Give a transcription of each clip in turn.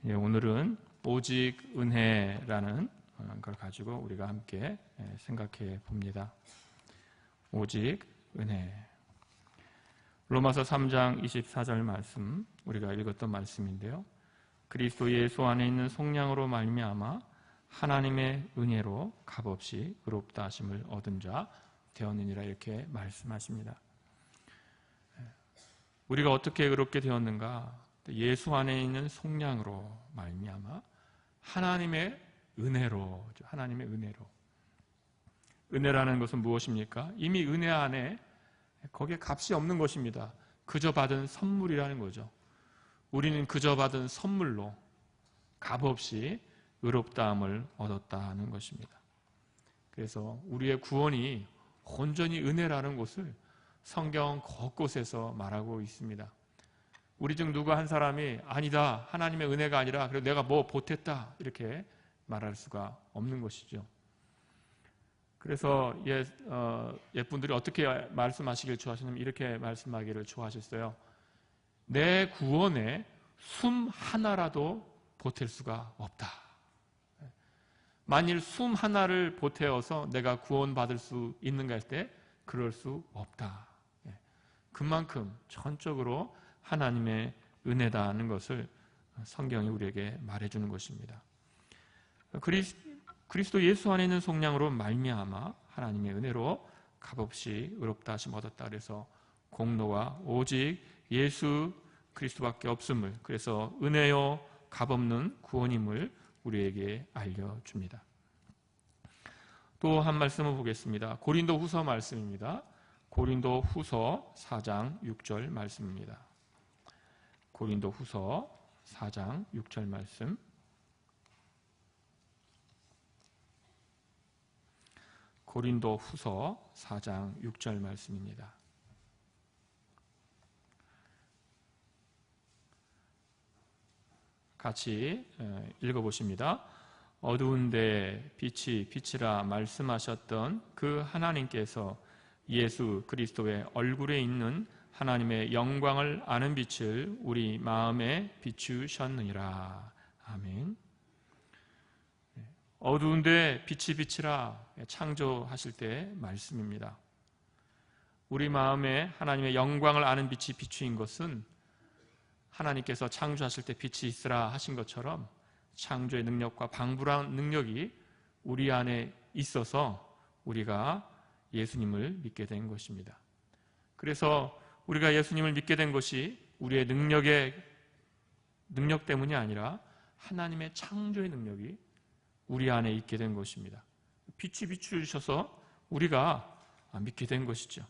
오늘은 오직 은혜라는 걸 가지고 우리가 함께 생각해 봅니다. 오직 은혜. 로마서 3장 24절 말씀, 우리가 읽었던 말씀인데요. 그리스도 예수 안에 있는 속량으로 말미암아 하나님의 은혜로 값없이 의롭다 하심을 얻은 자 되었느니라, 이렇게 말씀하십니다. 우리가 어떻게 의롭게 되었는가? 예수 안에 있는 속량으로 말미암아 하나님의 은혜로, 하나님의 은혜로. 은혜라는 것은 무엇입니까? 이미 은혜 안에 거기에 값이 없는 것입니다. 그저 받은 선물이라는 거죠. 우리는 그저 받은 선물로 값없이 의롭다함을 얻었다는 것입니다. 그래서 우리의 구원이 온전히 은혜라는 것을 성경 곳곳에서 말하고 있습니다. 우리 중 누구 한 사람이 아니다, 하나님의 은혜가 아니라 그래도 내가 뭐 보탰다, 이렇게 말할 수가 없는 것이죠. 그래서 옛분들이 어떻게 말씀하시길 좋아하시냐면 이렇게 말씀하기를 좋아하셨어요. 내 구원에 숨 하나라도 보탤 수가 없다. 만일 숨 하나를 보태어서 내가 구원받을 수 있는가 할 때 그럴 수 없다. 그만큼 전적으로 하나님의 은혜다는 것을 성경이 우리에게 말해주는 것입니다. 그리스도 예수 안에 있는 속량으로 말미암아 하나님의 은혜로 값없이 의롭다 하심 얻었다. 그래서 공로가 오직 예수 그리스도밖에 없음을, 그래서 은혜요 값없는 구원임을 우리에게 알려줍니다. 또 한 말씀을 보겠습니다. 고린도 후서 말씀입니다. 고린도 후서 4장 6절 말씀입니다. 고린도 후서 4장 6절 말씀. 고린도 후서 4장 6절 말씀입니다. 같이 읽어보십니다. 어두운데 빛이 빛이라 말씀하셨던 그 하나님께서 예수 그리스도의 얼굴에 있는 하나님의 영광을 아는 빛을 우리 마음에 비추셨느니라. 아멘. 어두운데 빛이 빛이라 창조하실 때 말씀입니다. 우리 마음에 하나님의 영광을 아는 빛이 비추인 것은 하나님께서 창조하실 때 빛이 있으라 하신 것처럼 창조의 능력과 방불한 능력이 우리 안에 있어서 우리가 예수님을 믿게 된 것입니다. 그래서 우리가 예수님을 믿게 된 것이 우리의 능력 때문이 아니라 하나님의 창조의 능력이 우리 안에 있게 된 것입니다. 빛이 비추셔서 우리가 믿게 된 것이죠.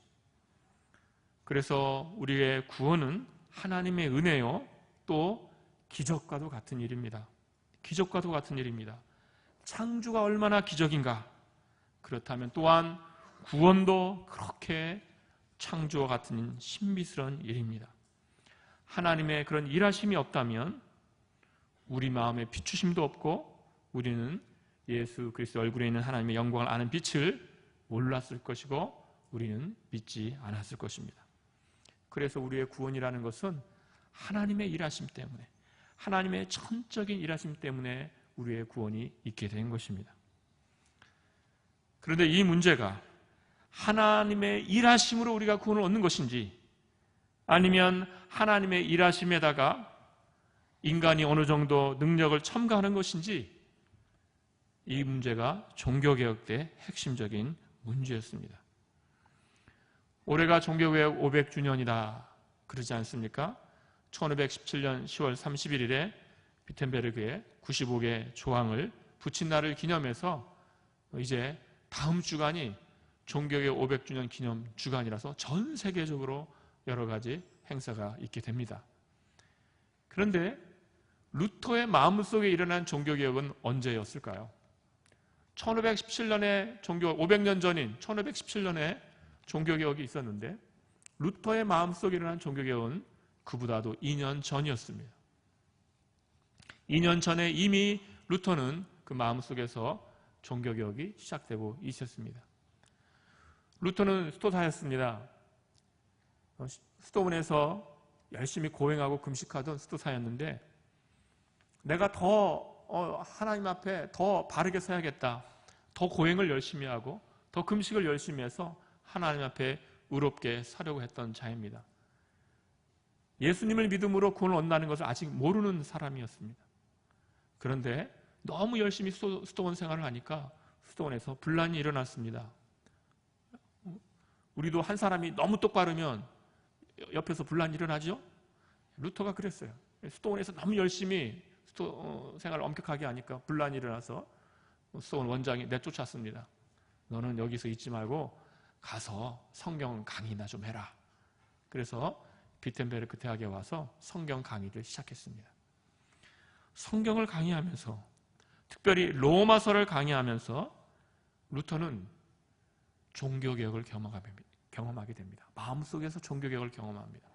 그래서 우리의 구원은 하나님의 은혜요, 또 기적과도 같은 일입니다. 기적과도 같은 일입니다. 창조가 얼마나 기적인가? 그렇다면 또한 구원도 그렇게 창조와 같은 신비스러운 일입니다. 하나님의 그런 일하심이 없다면 우리 마음에 비추심도 없고 우리는 예수 그리스도 얼굴에 있는 하나님의 영광을 아는 빛을 몰랐을 것이고 우리는 믿지 않았을 것입니다. 그래서 우리의 구원이라는 것은 하나님의 일하심 때문에, 하나님의 전적인 일하심 때문에 우리의 구원이 있게 된 것입니다. 그런데 이 문제가 하나님의 일하심으로 우리가 구원을 얻는 것인지, 아니면 하나님의 일하심에다가 인간이 어느 정도 능력을 첨가하는 것인지, 이 문제가 종교개혁 때 핵심적인 문제였습니다. 올해가 종교개혁 500주년이다 그러지 않습니까? 1517년 10월 31일에 비텐베르그에 95개 조항을 붙인 날을 기념해서 이제 다음 주간이 종교개혁 500주년 기념 주간이라서 전 세계적으로 여러 가지 행사가 있게 됩니다. 그런데 루터의 마음속에 일어난 종교개혁은 언제였을까요? 1517년에 500년 전인 1517년에 종교개혁이 있었는데 루터의 마음속에 일어난 종교개혁은 그보다도 2년 전이었습니다. 2년 전에 이미 루터는 그 마음속에서 종교개혁이 시작되고 있었습니다. 루터는 수도사였습니다. 수도원에서 열심히 고행하고 금식하던 수도사였는데 내가 더 하나님 앞에 더 바르게 서야겠다. 더 고행을 열심히 하고 더 금식을 열심히 해서 하나님 앞에 의롭게 서려고 했던 자입니다. 예수님을 믿음으로 구원을 얻는다는 것을 아직 모르는 사람이었습니다. 그런데 너무 열심히 수도원 생활을 하니까 수도원에서 분란이 일어났습니다. 우리도 한 사람이 너무 똑바르면 옆에서 분란이 일어나죠? 루터가 그랬어요. 수도원에서 너무 열심히 생활을 엄격하게 하니까 분란이 일어나서 수도원 원장이 내쫓았습니다. 너는 여기서 있지 말고 가서 성경 강의나 좀 해라. 그래서 비텐베르크 대학에 와서 성경 강의를 시작했습니다. 성경을 강의하면서, 특별히 로마서를 강의하면서 루터는 종교개혁을 경험하게 됩니다. 마음속에서 종교개혁을 경험합니다.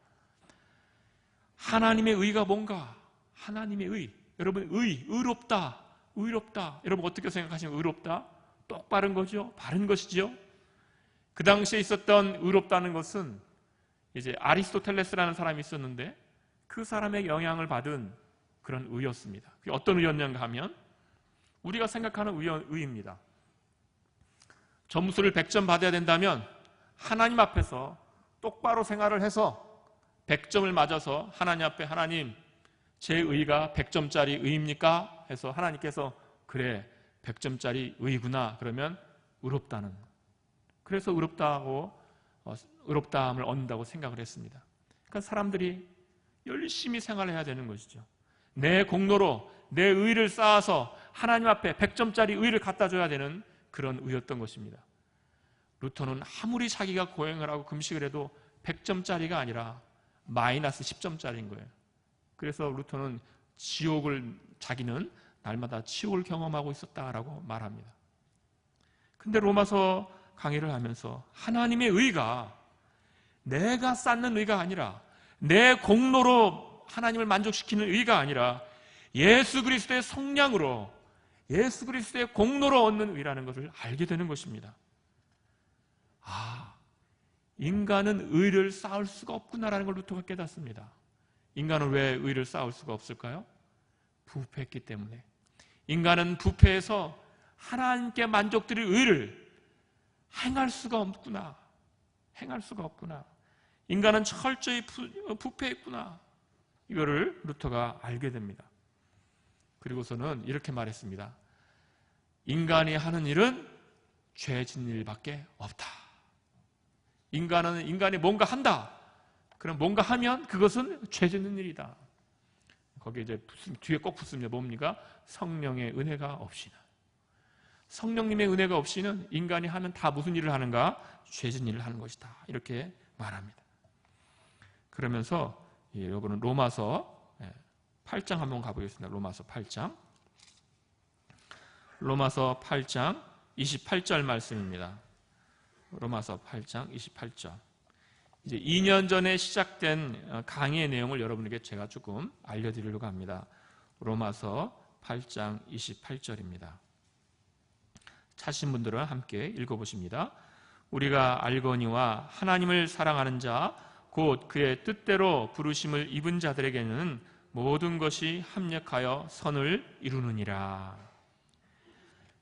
하나님의 의가 뭔가? 하나님의 의. 여러분, 의롭다. 여러분 어떻게 생각하시면 의롭다? 똑바른 거죠? 바른 것이죠? 그 당시에 있었던 의롭다는 것은 이제 아리스토텔레스라는 사람이 있었는데 그 사람의 영향을 받은 그런 의였습니다. 그게 어떤 의였는가 하면 우리가 생각하는 의입니다. 점수를 100점 받아야 된다면 하나님 앞에서 똑바로 생활을 해서 100점을 맞아서 하나님 앞에 하나님 제 의가 100점짜리 의입니까? 해서 하나님께서 그래 100점짜리 의구나 그러면 의롭다는, 그래서 의롭다함을 얻는다고 생각을 했습니다. 그러니까 사람들이 열심히 생활해야 되는 것이죠. 내 공로로 내 의를 쌓아서 하나님 앞에 100점짜리 의를 갖다 줘야 되는 그런 의였던 것입니다. 루터는 아무리 자기가 고행을 하고 금식을 해도 100점짜리가 아니라 마이너스 10점짜리인 거예요. 그래서 루터는 자기는 날마다 지옥을 경험하고 있었다라고 말합니다. 근데 로마서 강의를 하면서 하나님의 의가 내가 쌓는 의가 아니라 내 공로로 하나님을 만족시키는 의가 아니라 예수 그리스도의 성량으로 예수 그리스도의 공로로 얻는 의라는 것을 알게 되는 것입니다. 인간은 의를 쌓을 수가 없구나라는 걸 루터가 깨닫습니다. 인간은 왜 의를 쌓을 수가 없을까요? 부패했기 때문에. 인간은 부패해서 하나님께 만족드릴 의를 행할 수가 없구나. 인간은 철저히 부패했구나. 이거를 루터가 알게 됩니다. 그리고서는 이렇게 말했습니다. 인간이 하는 일은 죄 짓는 일밖에 없다. 인간이 뭔가 한다. 그럼 뭔가 하면 그것은 죄 짓는 일이다. 거기에 이제 뒤에 꼭 붙습니다. 뭡니까? 성령의 은혜가 없이는. 성령님의 은혜가 없이는 인간이 하면 다 무슨 일을 하는가? 죄 짓는 일을 하는 것이다. 이렇게 말합니다. 그러면서 여러분은 로마서 8장 한번 가보겠습니다. 로마서 8장 28절 말씀입니다. 로마서 8장 28절. 이제 2년 전에 시작된 강의의 내용을 여러분에게 제가 조금 알려드리려고 합니다. 로마서 8장 28절입니다. 찾으신 분들은 함께 읽어보십니다. 우리가 알거니와 하나님을 사랑하는 자 곧 그의 뜻대로 부르심을 입은 자들에게는 모든 것이 합력하여 선을 이루느니라.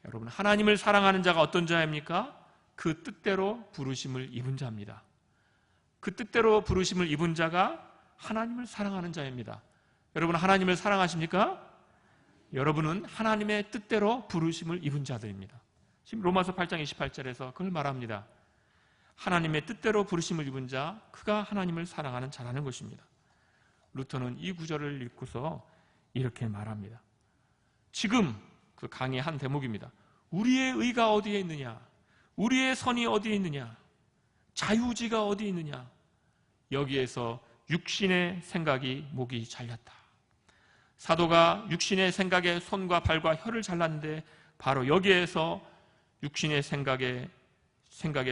여러분, 하나님을 사랑하는 자가 어떤 자입니까? 그 뜻대로 부르심을 입은 자입니다. 그 뜻대로 부르심을 입은 자가 하나님을 사랑하는 자입니다. 여러분, 하나님을 사랑하십니까? 여러분은 하나님의 뜻대로 부르심을 입은 자들입니다. 지금 로마서 8장 28절에서 그걸 말합니다. 하나님의 뜻대로 부르심을 입은 자, 그가 하나님을 사랑하는 자라는 것입니다. 루터는 이 구절을 읽고서 이렇게 말합니다. 지금 그 강의의 한 대목입니다. 우리의 의가 어디에 있느냐? 우리의 선이 어디에 있느냐? 자유지가 어디에 있느냐? 여기에서 육신의 생각이 목이 잘렸다. 사도가 육신의 생각에 손과 발과 혀를 잘랐는데 바로 여기에서 육신의 생각에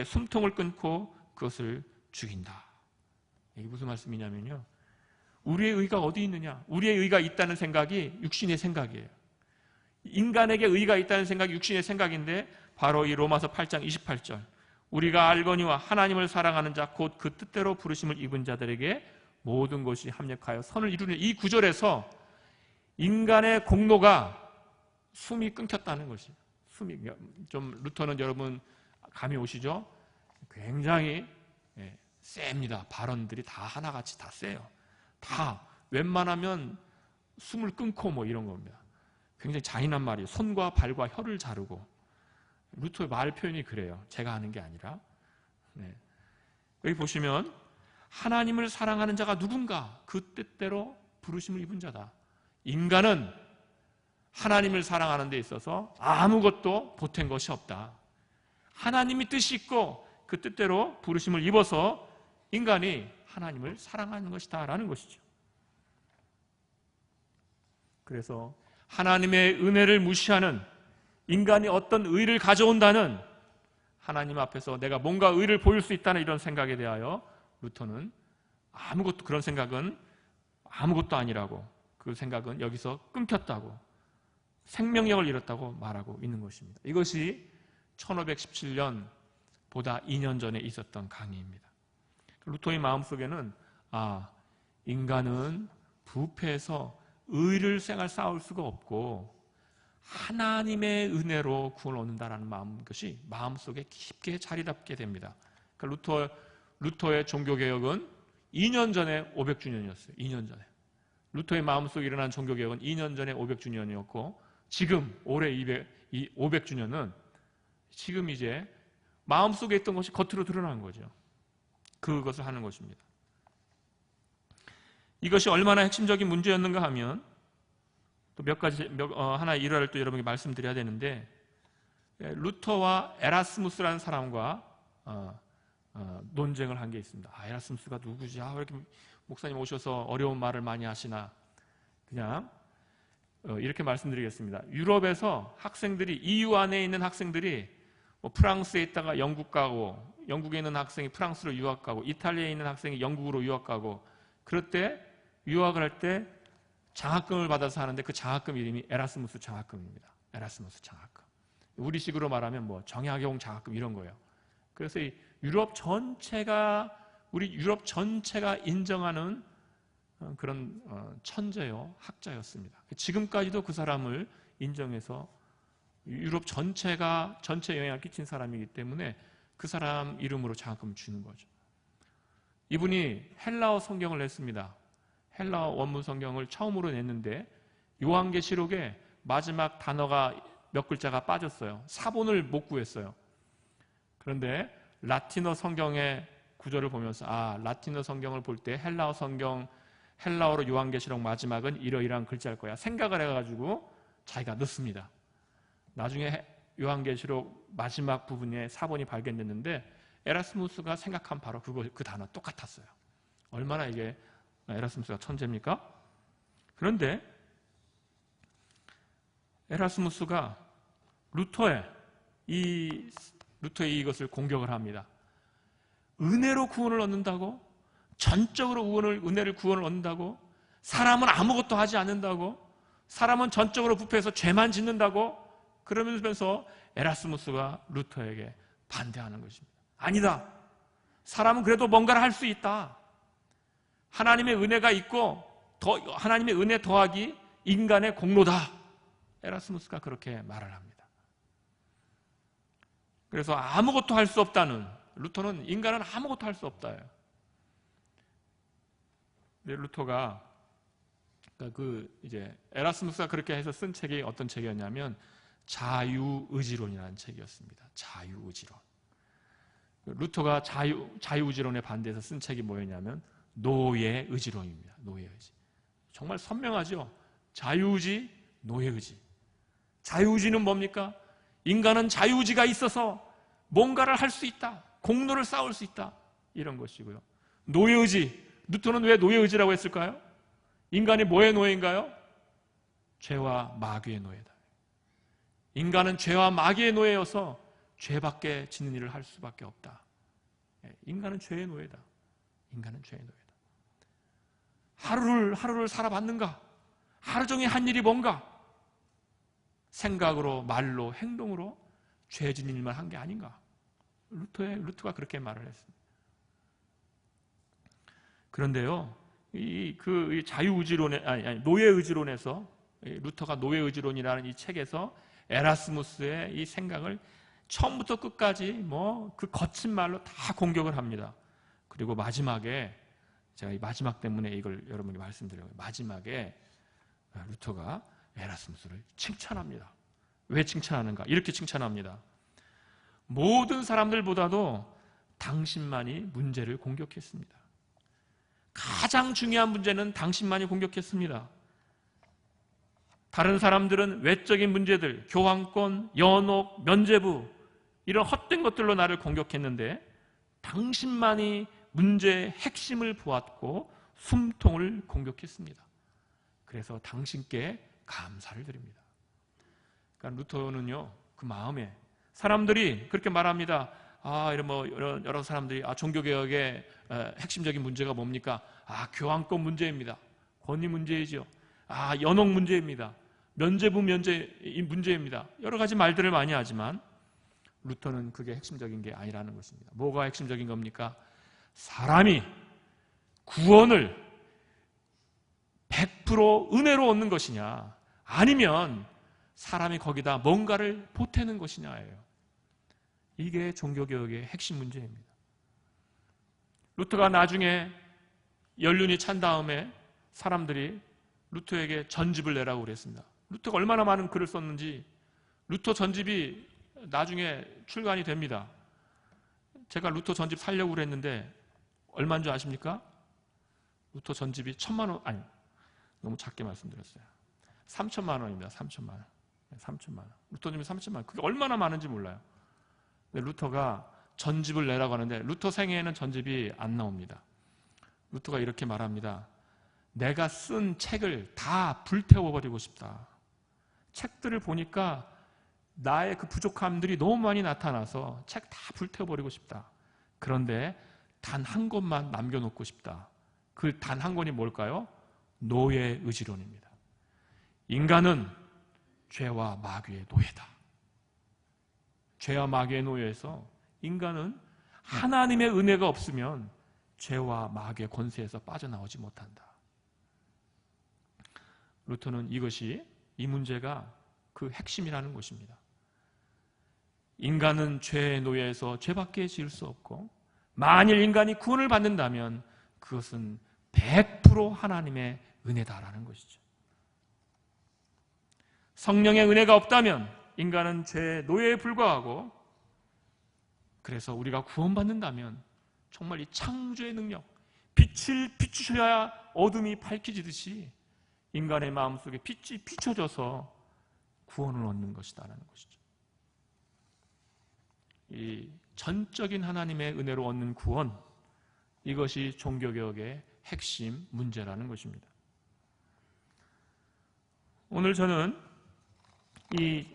숨통을 끊고 그것을 죽인다. 이게 무슨 말씀이냐면요. 우리의 의가 어디 있느냐? 우리의 의가 있다는 생각이 육신의 생각이에요. 인간에게 의가 있다는 생각이 육신의 생각인데 바로 이 로마서 8장 28절. 우리가 알거니와 하나님을 사랑하는 자 곧 그 뜻대로 부르심을 입은 자들에게 모든 것이 합력하여 선을 이루는 이 구절에서 인간의 공로가 숨이 끊겼다는 것이에요. 숨이 좀 루터는 여러분 감이 오시죠? 굉장히 셉니다. 발언들이 다 하나같이 다 세요. 다 웬만하면 숨을 끊고 뭐 이런 겁니다. 굉장히 잔인한 말이에요. 손과 발과 혀를 자르고. 루터의 말 표현이 그래요. 제가 하는 게 아니라. 여기 보시면 하나님을 사랑하는 자가 누군가? 그 뜻대로 부르심을 입은 자다. 인간은 하나님을 사랑하는 데 있어서 아무것도 보탠 것이 없다. 하나님이 뜻이 있고 그 뜻대로 부르심을 입어서 인간이 하나님을 사랑하는 것이다 라는 것이죠. 그래서 하나님의 은혜를 무시하는 인간이 어떤 의를 가져온다는 하나님 앞에서 내가 뭔가 의를 보일 수 있다는 이런 생각에 대하여 루터는 그런 생각은 아무것도 아니라고, 그 생각은 여기서 끊겼다고, 생명력을 잃었다고 말하고 있는 것입니다. 이것이 1517년 보다 2년 전에 있었던 강의입니다. 루터의 마음속에는 인간은 부패해서 의를 쌓을 수가 없고 하나님의 은혜로 구원을 얻는다라는 것이 마음속에 깊게 자리 잡게 됩니다. 그러니까 루터의 종교개혁은 2년 전에 500주년이었어요. 2년 전에. 루터의 마음속에 일어난 종교개혁은 2년 전에 500주년이었고 지금 올해 500주년은 지금 이제 마음속에 있던 것이 겉으로 드러난 거죠. 그것을 하는 것입니다. 이것이 얼마나 핵심적인 문제였는가 하면 또 하나의 일화를 또 여러분에게 말씀드려야 되는데, 루터와 에라스무스라는 사람과 논쟁을 한 게 있습니다. 에라스무스가 누구지? 왜 이렇게 목사님 오셔서 어려운 말을 많이 하시나? 그냥 이렇게 말씀드리겠습니다. 유럽에서 학생들이, EU 안에 있는 학생들이 프랑스에 있다가 영국 가고, 영국에 있는 학생이 프랑스로 유학 가고, 이탈리아에 있는 학생이 영국으로 유학 가고, 그럴 때 유학을 할 때 장학금을 받아서 하는데 그 장학금 이름이 에라스무스 장학금입니다. 에라스무스 장학금. 우리식으로 말하면 정약용 장학금 이런 거예요. 그래서 이 유럽 전체가 인정하는 그런 천재요, 학자였습니다. 지금까지도 그 사람을 인정해서 유럽 전체 영향을 끼친 사람이기 때문에 그 사람 이름으로 장학금을 주는 거죠. 이분이 헬라어 성경을 냈습니다. 헬라어 원문 성경을 처음으로 냈는데 요한계시록에 마지막 단어가 몇 글자가 빠졌어요. 사본을 못 구했어요. 그런데 라틴어 성경의 구절을 보면서 라틴어 성경을 볼 때 헬라어로 요한계시록 마지막은 이러이러한 글자일 거야 생각을 해가지고 자기가 넣습니다. 나중에 요한계시록 마지막 부분에 사본이 발견됐는데 에라스무스가 생각한 바로 그 단어 똑같았어요. 얼마나 이게 에라스무스가 천재입니까? 그런데 에라스무스가 루터의 이것을 공격을 합니다. 은혜로 구원을 얻는다고? 전적으로 은혜를 구원을 얻는다고? 사람은 아무것도 하지 않는다고? 사람은 전적으로 부패해서 죄만 짓는다고? 그러면서 에라스무스가 루터에게 반대하는 것입니다. 아니다. 사람은 그래도 뭔가를 할 수 있다. 하나님의 은혜가 있고 하나님의 은혜 더하기 인간의 공로다. 에라스무스가 그렇게 말을 합니다. 그래서 아무것도 할 수 없다는, 루터는 인간은 아무것도 할 수 없다예요. 루터가 에라스무스가 그렇게 해서 쓴 책이 어떤 책이었냐면 자유의지론이라는 책이었습니다. 자유의지론. 루터가 자유의지론에 반대해서 쓴 책이 뭐였냐면 노예의지론입니다. 노예의지. 정말 선명하죠. 자유의지, 노예의지. 자유의지는 뭡니까? 인간은 자유의지가 있어서 뭔가를 할 수 있다. 공로를 쌓을 수 있다. 이런 것이고요. 노예의지. 루터는 왜 노예의지라고 했을까요? 인간이 뭐의 노예인가요? 죄와 마귀의 노예다. 인간은 죄와 마귀의 노예여서 죄밖에 짓는 일을 할 수밖에 없다. 인간은 죄의 노예다. 인간은 죄의 노예다. 하루를 살아봤는가? 하루 종일 한 일이 뭔가? 생각으로, 말로, 행동으로 죄 짓는 일만 한 게 아닌가? 루터가 그렇게 말을 했습니다. 그런데요, 이 자유의지론에, 노예의지론에서 루터가 노예의지론이라는 이 책에서 에라스무스의 이 생각을 처음부터 끝까지 뭐 그 거친 말로 다 공격을 합니다. 그리고 마지막에 제가 이 마지막 때문에 이걸 여러분께 말씀드려요. 마지막에 루터가 에라스무스를 칭찬합니다. 왜 칭찬하는가? 이렇게 칭찬합니다. 모든 사람들보다도 당신만이 문제를 공격했습니다. 가장 중요한 문제는 당신만이 공격했습니다. 다른 사람들은 외적인 문제들, 교환권, 연옥, 면죄부 이런 헛된 것들로 나를 공격했는데 당신만이 문제의 핵심을 보았고 숨통을 공격했습니다. 그래서 당신께 감사를 드립니다. 그러니까 루터는요, 그 마음에 사람들이 그렇게 말합니다. 이런 여러 사람들이 종교개혁의 핵심적인 문제가 뭡니까? 교환권 문제입니다. 권위 문제이죠. 연옥 문제입니다. 면죄부 문제입니다. 여러 가지 말들을 많이 하지만 루터는 그게 핵심적인 게 아니라는 것입니다. 뭐가 핵심적인 겁니까? 사람이 구원을 100% 은혜로 얻는 것이냐, 아니면 사람이 거기다 뭔가를 보태는 것이냐예요. 이게 종교개혁의 핵심 문제입니다. 루터가 나중에 연륜이 찬 다음에 사람들이 루터에게 전집을 내라고 그랬습니다. 루터가 얼마나 많은 글을 썼는지 루터 전집이 나중에 출간이 됩니다. 제가 루터 전집 사려고 그랬는데 얼마인 줄 아십니까? 루터 전집이 1,000만 원, 아니 너무 작게 말씀드렸어요. 3,000만 원입니다. 3,000만 원. 3,000만 원. 루터 전집이 3,000만 원. 그게 얼마나 많은지 몰라요. 근데 루터가 전집을 내라고 하는데 루터 생애에는 전집이 안 나옵니다. 루터가 이렇게 말합니다. 내가 쓴 책을 다 불태워버리고 싶다. 책들을 보니까 나의 그 부족함들이 너무 많이 나타나서 책 다 불태워버리고 싶다. 그런데 단 한 권만 남겨놓고 싶다. 그 단 한 권이 뭘까요? 노예의지론입니다. 인간은 죄와 마귀의 노예다. 죄와 마귀의 노예에서 인간은 하나님의 은혜가 없으면 죄와 마귀의 권세에서 빠져나오지 못한다. 루터는 이 문제가 그 핵심이라는 것입니다. 인간은 죄의 노예에서 죄밖에 지을 수 없고, 만일 인간이 구원을 받는다면 그것은 100% 하나님의 은혜다라는 것이죠. 성령의 은혜가 없다면 인간은 죄의 노예에 불과하고, 그래서 우리가 구원받는다면 정말 이 창조의 능력, 빛을 비추셔야 어둠이 밝혀지듯이 인간의 마음속에 빛이 비춰져서 구원을 얻는 것이다라는 것이죠. 이 전적인 하나님의 은혜로 얻는 구원, 이것이 종교개혁의 핵심 문제라는 것입니다. 오늘 저는 이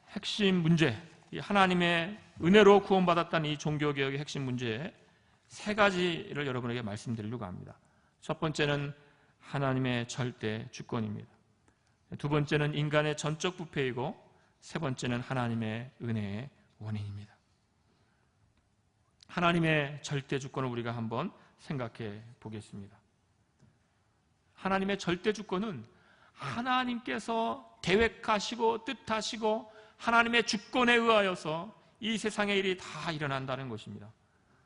핵심 문제, 이 하나님의 은혜로 구원받았다는 이 종교개혁의 핵심 문제 세 가지를 여러분에게 말씀드리려고 합니다. 첫 번째는 하나님의 절대 주권입니다. 두 번째는 인간의 전적 부패이고, 세 번째는 하나님의 은혜의 원인입니다. 하나님의 절대 주권을 우리가 한번 생각해 보겠습니다. 하나님의 절대 주권은 하나님께서 계획하시고 뜻하시고 하나님의 주권에 의하여서 이 세상의 일이 다 일어난다는 것입니다.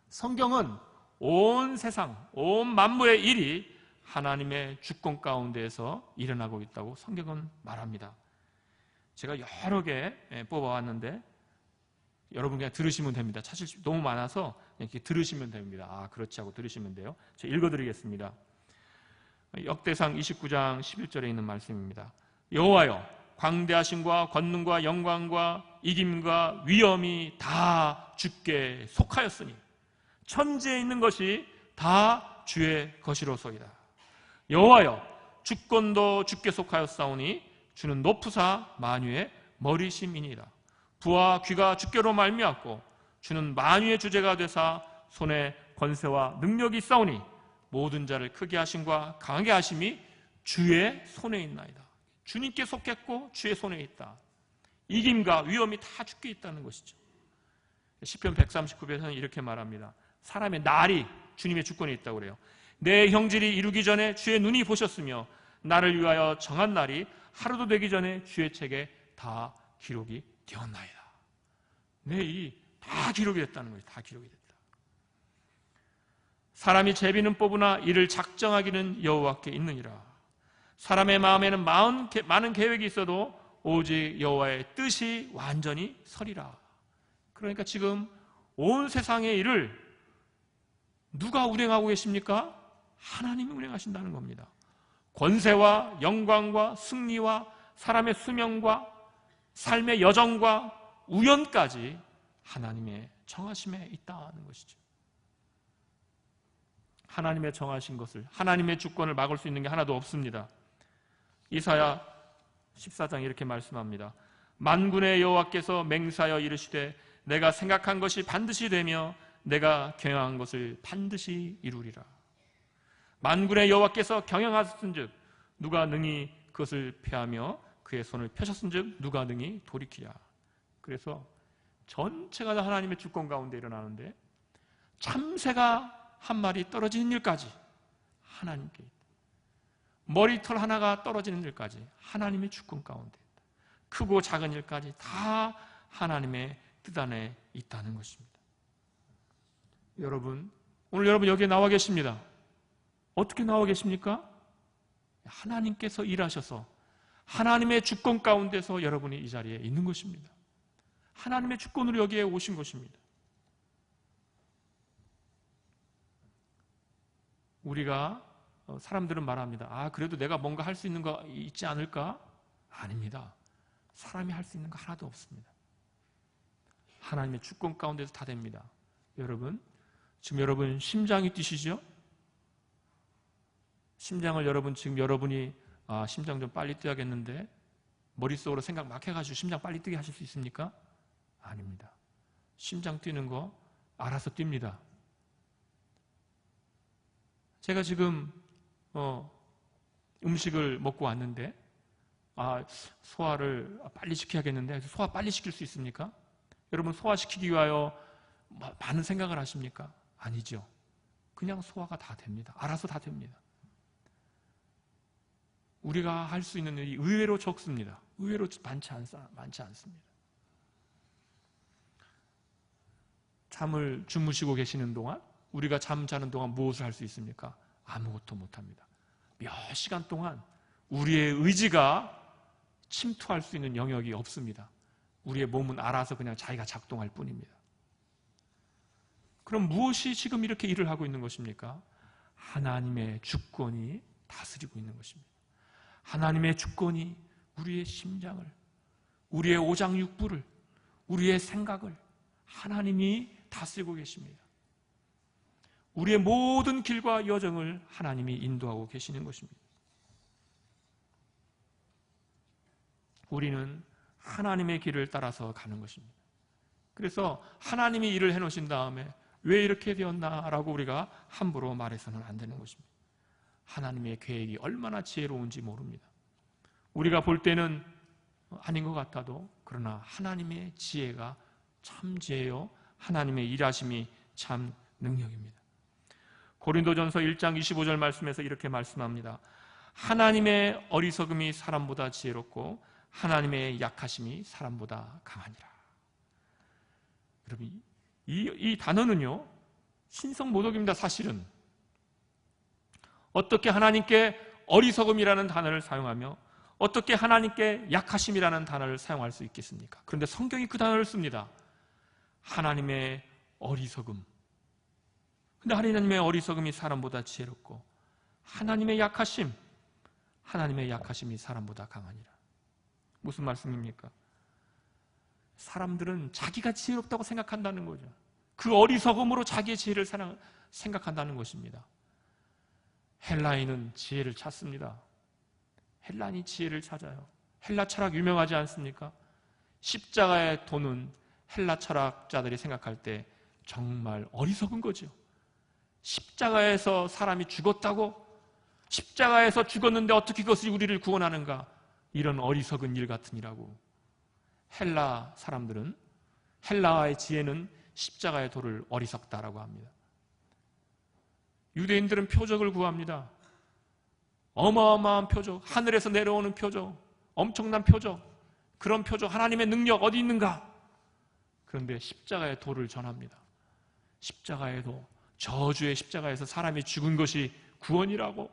성경은 온 세상, 온 만물의 일이 하나님의 주권 가운데에서 일어나고 있다고 성경은 말합니다. 제가 여러 개 뽑아왔는데 여러분 그냥 들으시면 됩니다. 찾을 수 너무 많아서 이렇게 들으시면 됩니다. 그렇지 하고 들으시면 돼요. 제가 읽어드리겠습니다. 역대상 29장 11절에 있는 말씀입니다. 여호와여, 광대하심과 권능과 영광과 이김과 위엄이 다 주께 속하였으니 천지에 있는 것이 다 주의 것이로소이다. 여호와여, 주권도 주께 속하였사오니 주는 높으사 만유의 머리심이니이다. 부와 귀가 주께로 말미암고 주는 만유의 주제가 되사 손에 권세와 능력이 있사오니 모든 자를 크게 하심과 강하게 하심이 주의 손에 있나이다. 주님께 속했고 주의 손에 있다. 이김과 위엄이 다 주께 있다는 것이죠. 시편 139편에서는 이렇게 말합니다. 사람의 날이 주님의 주권에 있다고 그래요. 내 형질이 이루기 전에 주의 눈이 보셨으며 나를 위하여 정한 날이 하루도 되기 전에 주의 책에 다 기록이 되었나이다. 다 기록이 됐다는 거예요. 다 기록이 됐다. 사람이 제비는 뽑으나 이를 작정하기는 여호와께 있느니라. 사람의 마음에는 많은 계획이 있어도 오직 여호와의 뜻이 완전히 서리라. 그러니까 지금 온 세상의 일을 누가 운행하고 계십니까? 하나님이 운행하신다는 겁니다. 권세와 영광과 승리와 사람의 수명과 삶의 여정과 우연까지 하나님의 정하심에 있다는 것이죠. 하나님의 정하신 것을, 하나님의 주권을 막을 수 있는 게 하나도 없습니다. 이사야 14장 이렇게 말씀합니다. 만군의 여호와께서 맹세하여 이르시되 내가 생각한 것이 반드시 되며 내가 경영한 것을 반드시 이루리라. 만군의 여호와께서 경영하셨은즉 누가 능히 그것을 폐하며 그의 손을 펴셨은즉 누가 능히 돌이키랴. 그래서 전체가 다 하나님의 주권 가운데 일어나는데 참새가 한 마리 떨어지는 일까지 하나님께 있다. 머리털 하나가 떨어지는 일까지 하나님의 주권 가운데 있다. 크고 작은 일까지 다 하나님의 뜻 안에 있다는 것입니다. 여러분, 오늘 여러분 여기에 나와 계십니다. 어떻게 나와 계십니까? 하나님께서 일하셔서 하나님의 주권 가운데서 여러분이 이 자리에 있는 것입니다. 하나님의 주권으로 여기에 오신 것입니다. 우리가 사람들은 말합니다. 그래도 내가 뭔가 할 수 있는 거 있지 않을까? 아닙니다. 사람이 할 수 있는 거 하나도 없습니다. 하나님의 주권 가운데서 다 됩니다. 여러분, 지금 여러분 심장이 뛰시죠? 심장을 지금 여러분이 심장 좀 빨리 뛰어야겠는데 머릿속으로 생각 막 해가지고 심장 빨리 뛰게 하실 수 있습니까? 아닙니다. 심장 뛰는 거 알아서 뜁니다. 제가 지금 음식을 먹고 왔는데 소화를 빨리 시켜야겠는데 소화 빨리 시킬 수 있습니까? 여러분 소화시키기 위하여 많은 생각을 하십니까? 아니죠. 그냥 소화가 다 됩니다. 알아서 다 됩니다. 우리가 할 수 있는 일이 의외로 적습니다. 의외로 많지 않습니다. 잠을 주무시고 계시는 동안 우리가 잠 자는 동안 무엇을 할 수 있습니까? 아무것도 못합니다. 몇 시간 동안 우리의 의지가 침투할 수 있는 영역이 없습니다. 우리의 몸은 알아서 그냥 자기가 작동할 뿐입니다. 그럼 무엇이 지금 이렇게 일을 하고 있는 것입니까? 하나님의 주권이 다스리고 있는 것입니다. 하나님의 주권이 우리의 심장을, 우리의 오장육부를, 우리의 생각을 하나님이 다스리고 계십니다. 우리의 모든 길과 여정을 하나님이 인도하고 계시는 것입니다. 우리는 하나님의 길을 따라서 가는 것입니다. 그래서 하나님이 일을 해놓으신 다음에 왜 이렇게 되었나라고 우리가 함부로 말해서는 안 되는 것입니다. 하나님의 계획이 얼마나 지혜로운지 모릅니다. 우리가 볼 때는 아닌 것 같아도 그러나 하나님의 지혜가 참 지혜요, 하나님의 일하심이 참 능력입니다. 고린도전서 1장 25절 말씀에서 이렇게 말씀합니다. 하나님의 어리석음이 사람보다 지혜롭고 하나님의 약하심이 사람보다 강하니라. 여러분, 이 단어는요 신성모독입니다. 사실은 어떻게 하나님께 어리석음이라는 단어를 사용하며 어떻게 하나님께 약하심이라는 단어를 사용할 수 있겠습니까? 그런데 성경이 그 단어를 씁니다. 하나님의 어리석음. 근데 하나님의 어리석음이 사람보다 지혜롭고 하나님의 약하심이 사람보다 강하니라. 무슨 말씀입니까? 사람들은 자기가 지혜롭다고 생각한다는 거죠. 그 어리석음으로 자기의 지혜를 생각한다는 것입니다. 헬라인은 지혜를 찾습니다. 헬라인이 지혜를 찾아요. 헬라 철학 유명하지 않습니까? 십자가의 도는 헬라 철학자들이 생각할 때 정말 어리석은 거죠. 십자가에서 사람이 죽었다고? 십자가에서 죽었는데 어떻게 그것이 우리를 구원하는가? 이런 어리석은 일 같으니라고. 헬라 사람들은, 헬라의 지혜는 십자가의 도를 어리석다라고 합니다. 유대인들은 표적을 구합니다. 어마어마한 표적, 하늘에서 내려오는 표적, 엄청난 표적, 그런 표적, 하나님의 능력 어디 있는가? 그런데 십자가의 도를 전합니다. 십자가의 도, 저주의 십자가에서 사람이 죽은 것이 구원이라고,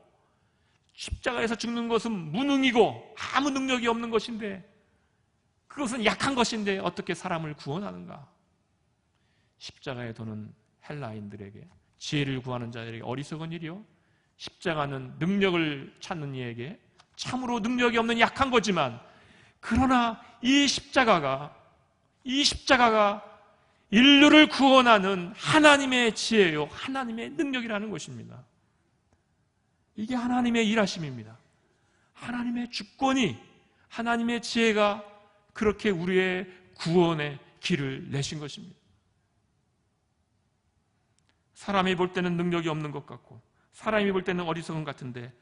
십자가에서 죽는 것은 무능이고 아무 능력이 없는 것인데, 그것은 약한 것인데 어떻게 사람을 구원하는가? 십자가의 도는 헬라인들에게, 지혜를 구하는 자들에게 어리석은 일이요, 십자가는 능력을 찾는 이에게 참으로 능력이 없는 약한 거지만, 그러나 이 십자가가 인류를 구원하는 하나님의 지혜요, 하나님의 능력이라는 것입니다. 이게 하나님의 일하심입니다. 하나님의 주권이, 하나님의 지혜가 그렇게 우리의 구원의 길을 내신 것입니다. 사람이 볼 때는 능력이 없는 것 같고, 사람이 볼 때는 어리석은 것 같은데,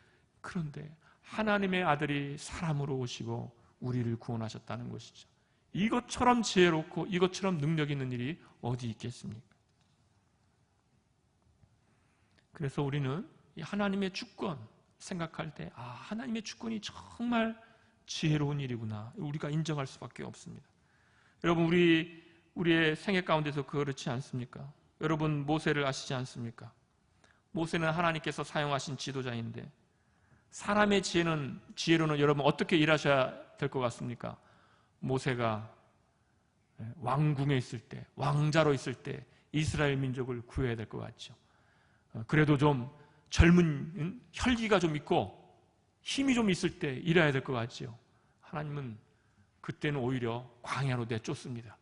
그런데 하나님의 아들이 사람으로 오시고 우리를 구원하셨다는 것이죠. 이것처럼 지혜롭고 이것처럼 능력 있는 일이 어디 있겠습니까? 그래서 우리는 이 하나님의 주권 생각할 때, 하나님의 주권이 정말 지혜로운 일이구나, 우리가 인정할 수밖에 없습니다. 여러분, 우리의 생애 가운데서 그렇지 않습니까? 여러분, 모세를 아시지 않습니까? 모세는 하나님께서 사용하신 지도자인데, 사람의 지혜로는 여러분 어떻게 일하셔야 될 것 같습니까? 모세가 왕궁에 있을 때, 왕자로 있을 때 이스라엘 민족을 구해야 될 것 같죠. 그래도 좀 젊은 혈기가 좀 있고 힘이 좀 있을 때 일해야 될 것 같죠. 하나님은 그때는 오히려 광야로 내쫓습니다.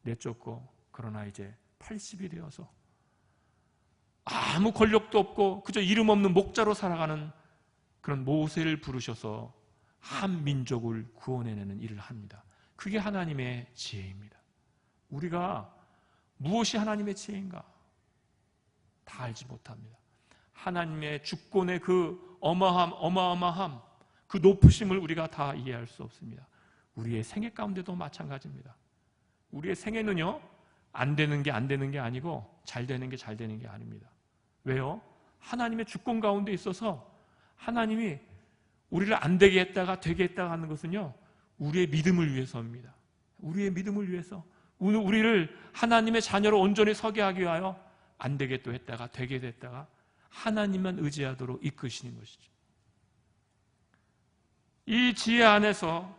내쫓고, 그러나 이제 80이 되어서 아무 권력도 없고 그저 이름 없는 목자로 살아가는 그런 모세를 부르셔서 한 민족을 구원해내는 일을 합니다. 그게 하나님의 지혜입니다. 우리가 무엇이 하나님의 지혜인가? 다 알지 못합니다. 하나님의 주권의 그 어마어마함, 그 높으심을 우리가 다 이해할 수 없습니다. 우리의 생애 가운데도 마찬가지입니다. 우리의 생애는요, 안 되는 게 아니고 잘 되는 게 잘 되는 게 아닙니다. 왜요? 하나님의 주권 가운데 있어서 하나님이 우리를 안 되게 했다가 되게 했다가 하는 것은요, 우리의 믿음을 위해서입니다. 우리의 믿음을 위해서, 우리를 하나님의 자녀로 온전히 서게 하기 위하여 안 되게 또 했다가 되게 됐다가 하나님만 의지하도록 이끄시는 것이죠. 이 지혜 안에서,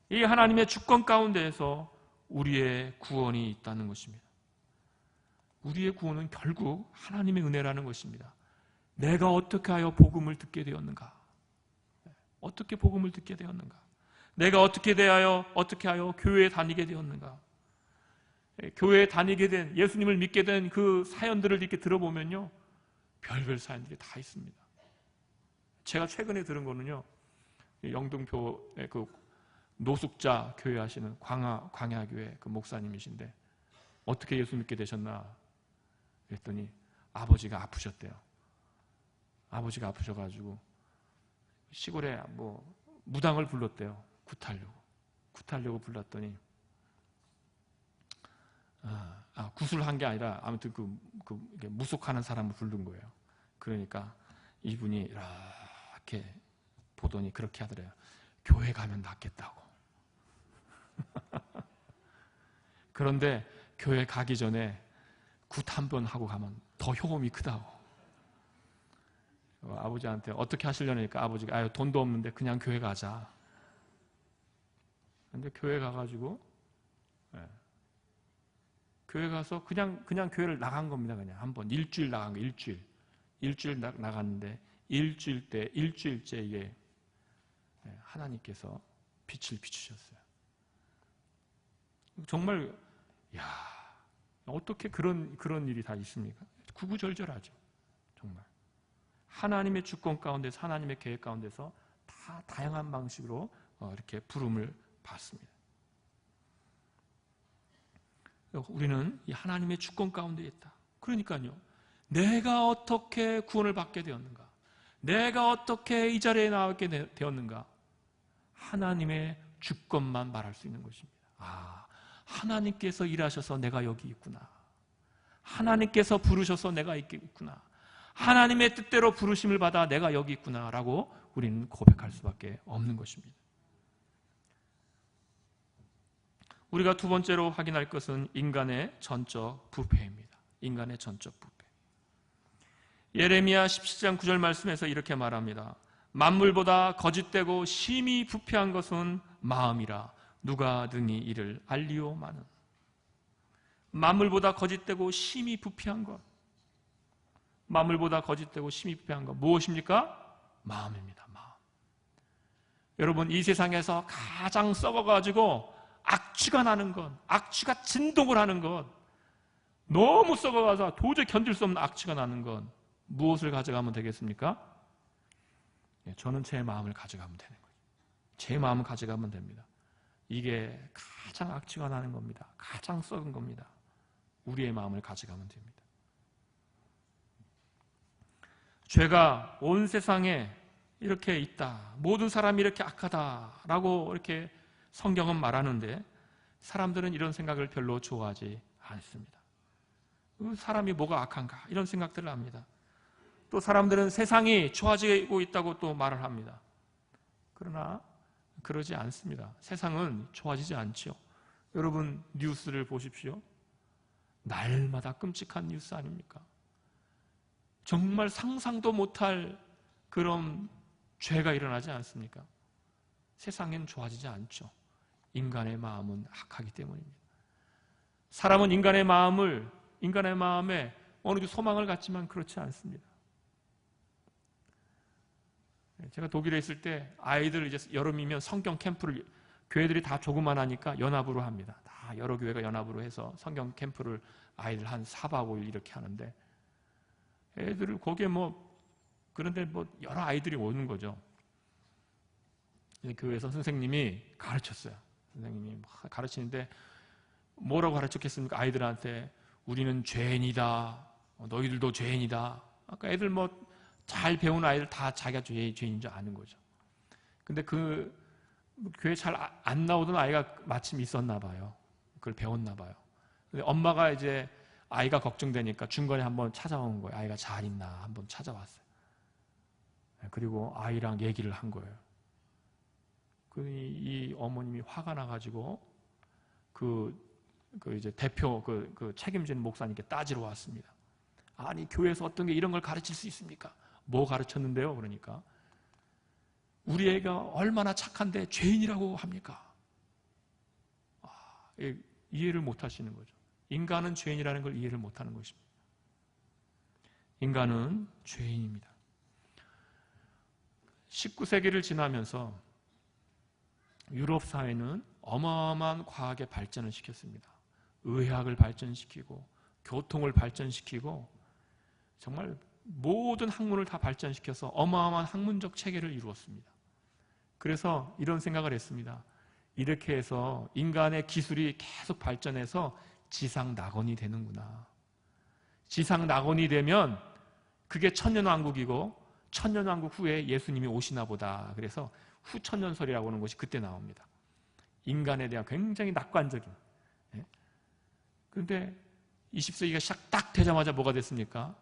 이 하나님의 주권 가운데에서 우리의 구원이 있다는 것입니다. 우리의 구원은 결국 하나님의 은혜라는 것입니다. 내가 어떻게 하여 복음을 듣게 되었는가? 어떻게 복음을 듣게 되었는가? 내가 어떻게 하여 교회에 다니게 되었는가? 교회에 다니게 된, 예수님을 믿게 된 그 사연들을 이렇게 들어보면요, 별별 사연들이 다 있습니다. 제가 최근에 들은 거는요, 영등포의 그 노숙자 교회 하시는 광야교회 그 목사님이신데, 어떻게 예수 믿게 되셨나 그랬더니 아버지가 아프셨대요. 아버지가 아프셔가지고 시골에 무당을 불렀대요. 굿하려고 불렀더니 구술한 게 아니라 아무튼 무속하는 사람을 부른 거예요. 그러니까 이분이 이렇게 보더니 그렇게 하더래요. 교회 가면 낫겠다고. 그런데 교회 가기 전에 굿 한 번 하고 가면 더 효험이 크다고. 아버지한테 어떻게 하시려니까 아버지가 돈도 없는데 그냥 교회 가자. 근데 교회 가가지고 교회 가서 그냥 교회를 나간 겁니다. 그냥 한번 일주일 나간 거, 일주일 나갔는데 일주일째에 하나님께서 빛을 비추셨어요. 정말 어떻게 그런 일이 다 있습니까? 구구절절하죠. 정말 하나님의 주권 가운데서, 하나님의 계획 가운데서 다 다양한 방식으로 이렇게 부름을 받습니다. 우리는 이 하나님의 주권 가운데 있다. 그러니까요, 내가 어떻게 구원을 받게 되었는가, 내가 어떻게 이 자리에 나오게 되었는가, 하나님의 주권만 말할 수 있는 것입니다. 하나님께서 일하셔서 내가 여기 있구나, 하나님께서 부르셔서 내가 있구나, 하나님의 뜻대로 부르심을 받아 내가 여기 있구나라고 우리는 고백할 수밖에 없는 것입니다. 우리가 두 번째로 확인할 것은 인간의 전적 부패입니다. 인간의 전적 부패. 예레미야 17장 9절 말씀에서 이렇게 말합니다. 만물보다 거짓되고 심히 부패한 것은 마음이라 누가 능히 이를 알리오마는. 만물보다 거짓되고 심히 부패한 것. 만물보다 거짓되고 심히 부패한 것 무엇입니까? 마음입니다. 마음. 여러분, 이 세상에서 가장 썩어가지고 악취가 나는 것, 악취가 진동을 하는 것, 너무 썩어가서 도저히 견딜 수 없는 악취가 나는 것, 무엇을 가져가면 되겠습니까? 저는 제 마음을 가져가면 되는 거예요. 제 마음을 가져가면 됩니다. 이게 가장 악취가 나는 겁니다. 가장 썩은 겁니다. 우리의 마음을 가져가면 됩니다. 죄가 온 세상에 이렇게 있다. 모든 사람이 이렇게 악하다라고 이렇게 성경은 말하는데 사람들은 이런 생각을 별로 좋아하지 않습니다. 사람이 뭐가 악한가 이런 생각들을 합니다. 또 사람들은 세상이 좋아지고 있다고 또 말을 합니다. 그러나 그러지 않습니다. 세상은 좋아지지 않죠. 여러분 뉴스를 보십시오. 날마다 끔찍한 뉴스 아닙니까? 정말 상상도 못할 그런 죄가 일어나지 않습니까? 세상엔 좋아지지 않죠. 인간의 마음은 악하기 때문입니다. 사람은 인간의 마음에 어느 정도 소망을 갖지만 그렇지 않습니다. 제가 독일에 있을 때 아이들 이제 여름이면 성경 캠프를 교회들이 다 조그만하니까 연합으로 합니다. 다 여러 교회가 연합으로 해서 성경 캠프를 아이들 한 4박 5일 이렇게 하는데 애들을 거기에 그런데 여러 아이들이 오는 거죠. 교회에서 선생님이 가르쳤어요. 선생님이 가르치는데 뭐라고 가르쳤겠습니까? 아이들한테 우리는 죄인이다. 너희들도 죄인이다. 아까 애들 잘 배운 아이들 다 자기가 죄인인 줄 아는 거죠. 근데 그 교회 잘 안 나오던 아이가 마침 있었나 봐요. 그걸 배웠나 봐요. 근데 엄마가 이제 아이가 걱정되니까 중간에 한번 찾아온 거예요. 아이가 잘 있나 한번 찾아왔어요. 그리고 아이랑 얘기를 한 거예요. 이 어머님이 화가 나가지고 이제 대표 책임지는 목사님께 따지러 왔습니다. 아니 교회에서 어떤 게 이런 걸 가르칠 수 있습니까? 뭐 가르쳤는데요? 그러니까 우리 애가 얼마나 착한데 죄인이라고 합니까? 이해를 못 하시는 거죠. 인간은 죄인이라는 걸 이해를 못 하는 것입니다. 인간은 죄인입니다. 19세기를 지나면서 유럽 사회는 어마어마한 과학의 발전을 시켰습니다. 의학을 발전시키고 교통을 발전시키고 정말 모든 학문을 다 발전시켜서 어마어마한 학문적 체계를 이루었습니다. 그래서 이런 생각을 했습니다. 이렇게 해서 인간의 기술이 계속 발전해서 지상 낙원이 되는구나. 지상 낙원이 되면 그게 천년왕국이고 천년왕국 후에 예수님이 오시나 보다. 그래서 후천년설이라고 하는 것이 그때 나옵니다. 인간에 대한 굉장히 낙관적인. 그런데 20세기가 시작 딱 되자마자 뭐가 됐습니까?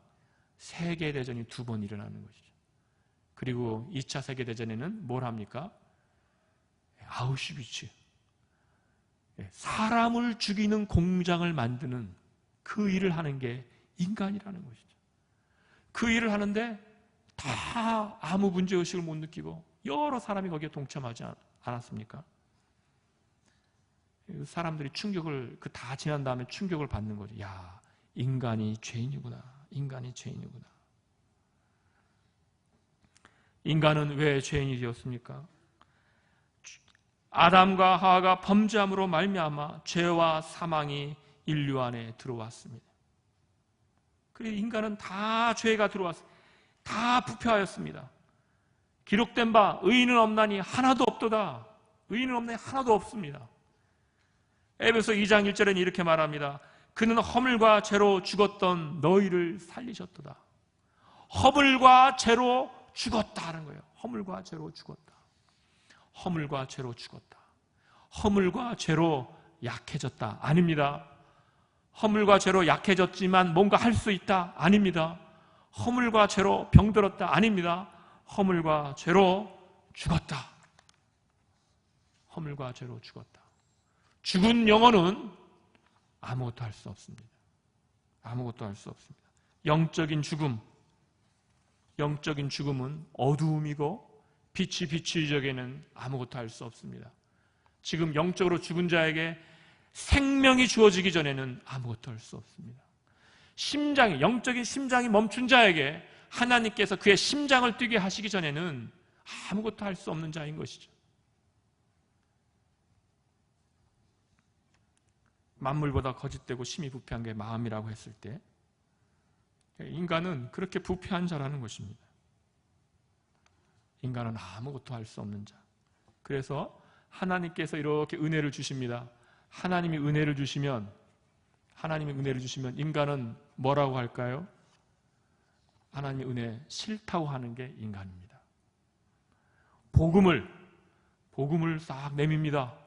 세계대전이 2번 일어나는 것이죠. 그리고 2차 세계대전에는 뭘 합니까? 아우슈비츠. 사람을 죽이는 공장을 만드는 그 일을 하는 게 인간이라는 것이죠. 그 일을 하는데 다 아무 문제의식을 못 느끼고 여러 사람이 거기에 동참하지 않았습니까? 사람들이 충격을 다 지난 다음에 충격을 받는 거죠. 야, 인간이 죄인이구나. 인간이 죄인이구나. 인간은 왜 죄인이 되었습니까? 아담과 하와가 범죄함으로 말미암아 죄와 사망이 인류 안에 들어왔습니다. 그리고 인간은 다 죄가 들어왔습니다. 다 부패하였습니다. 기록된 바 의인은 없나니 하나도 없도다. 의인은 없나니 하나도 없습니다. 에베소 2장 1절에는 이렇게 말합니다. 그는 허물과 죄로 죽었던 너희를 살리셨도다. 허물과 죄로 죽었다 하는 거예요. 허물과 죄로 죽었다. 허물과 죄로 죽었다. 허물과 죄로 약해졌다. 아닙니다. 허물과 죄로 약해졌지만 뭔가 할 수 있다. 아닙니다. 허물과 죄로 병들었다. 아닙니다. 허물과 죄로 죽었다. 허물과 죄로 죽었다. 죽은 영혼은 아무것도 할 수 없습니다. 아무것도 할 수 없습니다. 영적인 죽음은 어두움이고 빛이 비추기 전에는 아무것도 할 수 없습니다. 지금 영적으로 죽은 자에게 생명이 주어지기 전에는 아무것도 할 수 없습니다. 영적인 심장이 멈춘 자에게 하나님께서 그의 심장을 뛰게 하시기 전에는 아무것도 할 수 없는 자인 것이죠. 만물보다 거짓되고 심히 부패한 게 마음이라고 했을 때 인간은 그렇게 부패한 자라는 것입니다. 인간은 아무것도 할 수 없는 자. 그래서 하나님께서 이렇게 은혜를 주십니다. 하나님이 은혜를 주시면 인간은 뭐라고 할까요? 하나님의 은혜 싫다고 하는 게 인간입니다. 복음을 싹 내밉니다.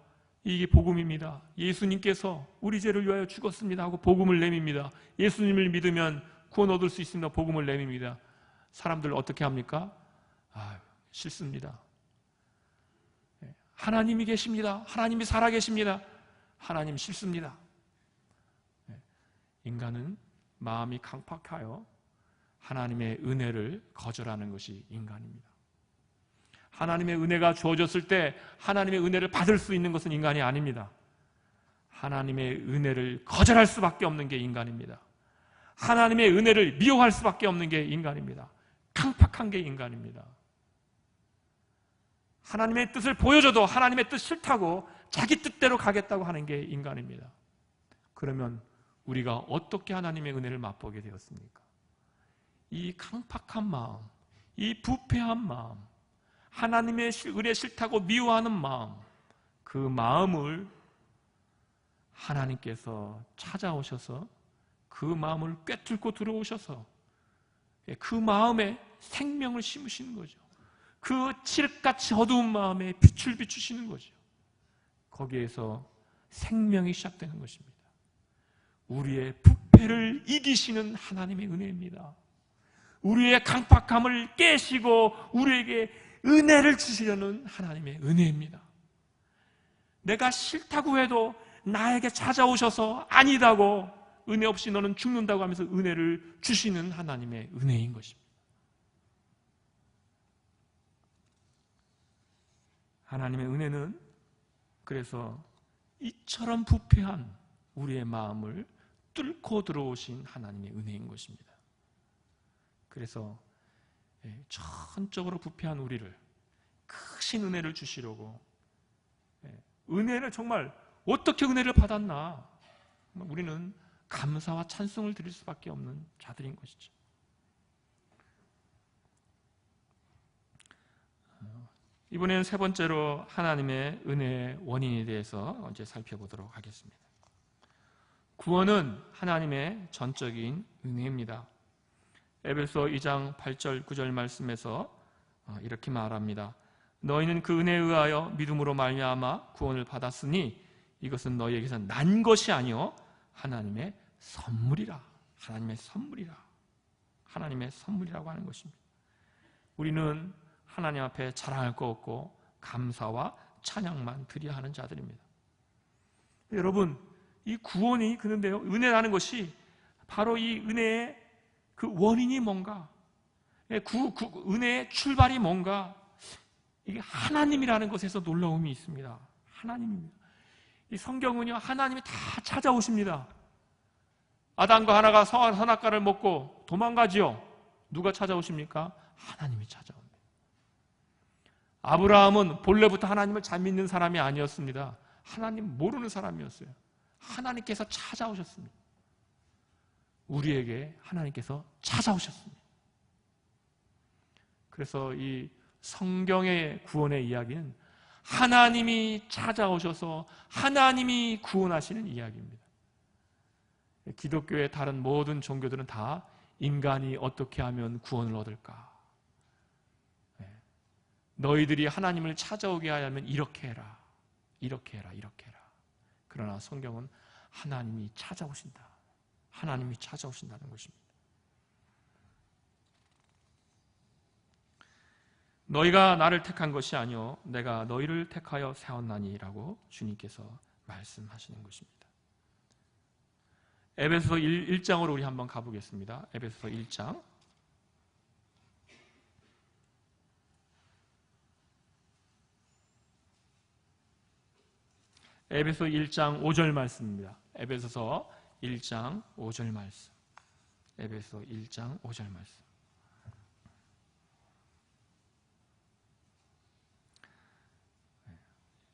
이게 복음입니다. 예수님께서 우리 죄를 위하여 죽었습니다 하고 복음을 내밉니다. 예수님을 믿으면 구원 얻을 수 있습니다. 복음을 내밉니다. 사람들 어떻게 합니까? 싫습니다. 하나님이 계십니다. 하나님이 살아계십니다. 하나님 싫습니다. 인간은 마음이 강팍하여 하나님의 은혜를 거절하는 것이 인간입니다. 하나님의 은혜가 주어졌을 때 하나님의 은혜를 받을 수 있는 것은 인간이 아닙니다. 하나님의 은혜를 거절할 수밖에 없는 게 인간입니다. 하나님의 은혜를 미워할 수밖에 없는 게 인간입니다. 강팍한 게 인간입니다. 하나님의 뜻을 보여줘도 하나님의 뜻 싫다고 자기 뜻대로 가겠다고 하는 게 인간입니다. 그러면 우리가 어떻게 하나님의 은혜를 맛보게 되었습니까? 이 강팍한 마음, 이 부패한 마음, 하나님의 은혜 싫다고 미워하는 마음, 그 마음을 하나님께서 찾아오셔서 그 마음을 꿰뚫고 들어오셔서 그 마음에 생명을 심으시는 거죠. 그 칠흑같이 어두운 마음에 빛을 비추시는 거죠. 거기에서 생명이 시작되는 것입니다. 우리의 부패를 이기시는 하나님의 은혜입니다. 우리의 강팍함을 깨시고 우리에게 은혜를 주시려는 하나님의 은혜입니다. 내가 싫다고 해도 나에게 찾아오셔서 아니다고 은혜 없이 너는 죽는다고 하면서 은혜를 주시는 하나님의 은혜인 것입니다. 하나님의 은혜는 그래서 이처럼 부패한 우리의 마음을 뚫고 들어오신 하나님의 은혜인 것입니다. 그래서 전적으로 부패한 우리를 크신 은혜를 주시려고 은혜를 정말 어떻게 은혜를 받았나 우리는 감사와 찬송을 드릴 수밖에 없는 자들인 것이죠. 이번에는 세 번째로 하나님의 은혜의 원인에 대해서 이제 살펴보도록 하겠습니다. 구원은 하나님의 전적인 은혜입니다. 에베소 2장 8절 9절 말씀에서 이렇게 말합니다. 너희는 그 은혜에 의하여 믿음으로 말미암아 구원을 받았으니 이것은 너희에게서 난 것이 아니요 하나님의 선물이라. 하나님의 선물이라. 하나님의 선물이라고 하는 것입니다. 우리는 하나님 앞에 자랑할 거 없고 감사와 찬양만 드려야 하는 자들입니다. 여러분, 이 구원이 그런데요, 은혜라는 것이 바로 이 은혜의 그 원인이 뭔가, 은혜의 출발이 뭔가, 이게 하나님이라는 것에서 놀라움이 있습니다. 하나님입니다. 이 성경은요, 하나님이 다 찾아오십니다. 아담과 하나가 선악과를 먹고 도망가지요. 누가 찾아오십니까? 하나님이 찾아옵니다. 아브라함은 본래부터 하나님을 잘 믿는 사람이 아니었습니다. 하나님 모르는 사람이었어요. 하나님께서 찾아오셨습니다. 우리에게 하나님께서 찾아오셨습니다. 그래서 이 성경의 구원의 이야기는 하나님이 찾아오셔서 하나님이 구원하시는 이야기입니다. 기독교의 다른 모든 종교들은 다 인간이 어떻게 하면 구원을 얻을까? 너희들이 하나님을 찾아오게 하려면 이렇게 해라, 이렇게 해라, 이렇게 해라. 그러나 성경은 하나님이 찾아오신다. 하나님이 찾아오신다는 것입니다. 너희가 나를 택한 것이 아니요 내가 너희를 택하여 세웠나니라고 주님께서 말씀하시는 것입니다. 에베소서 1장으로 우리 한번 가보겠습니다. 에베소서 1장. 에베소 1장 5절 말씀입니다. 에베소서 1장 5절 말씀. 에베소 1장 5절 말씀.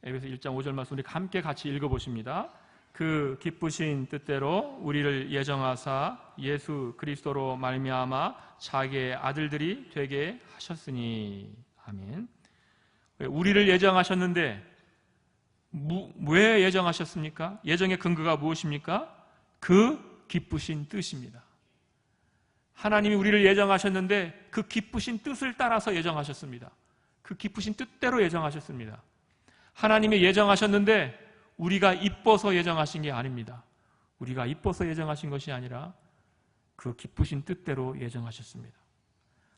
에베소 1장 5절 말씀 우리 함께 같이 읽어보십니다. 그 기쁘신 뜻대로 우리를 예정하사 예수 그리스도로 말미암아 자기의 아들들이 되게 하셨으니. 아멘. 우리를 예정하셨는데 왜 예정하셨습니까? 예정의 근거가 무엇입니까? 그 기쁘신 뜻입니다. 하나님이 우리를 예정하셨는데 그 기쁘신 뜻을 따라서 예정하셨습니다. 그 기쁘신 뜻대로 예정하셨습니다. 하나님이 예정하셨는데 우리가 이뻐서 예정하신 게 아닙니다. 우리가 이뻐서 예정하신 것이 아니라 그 기쁘신 뜻대로 예정하셨습니다.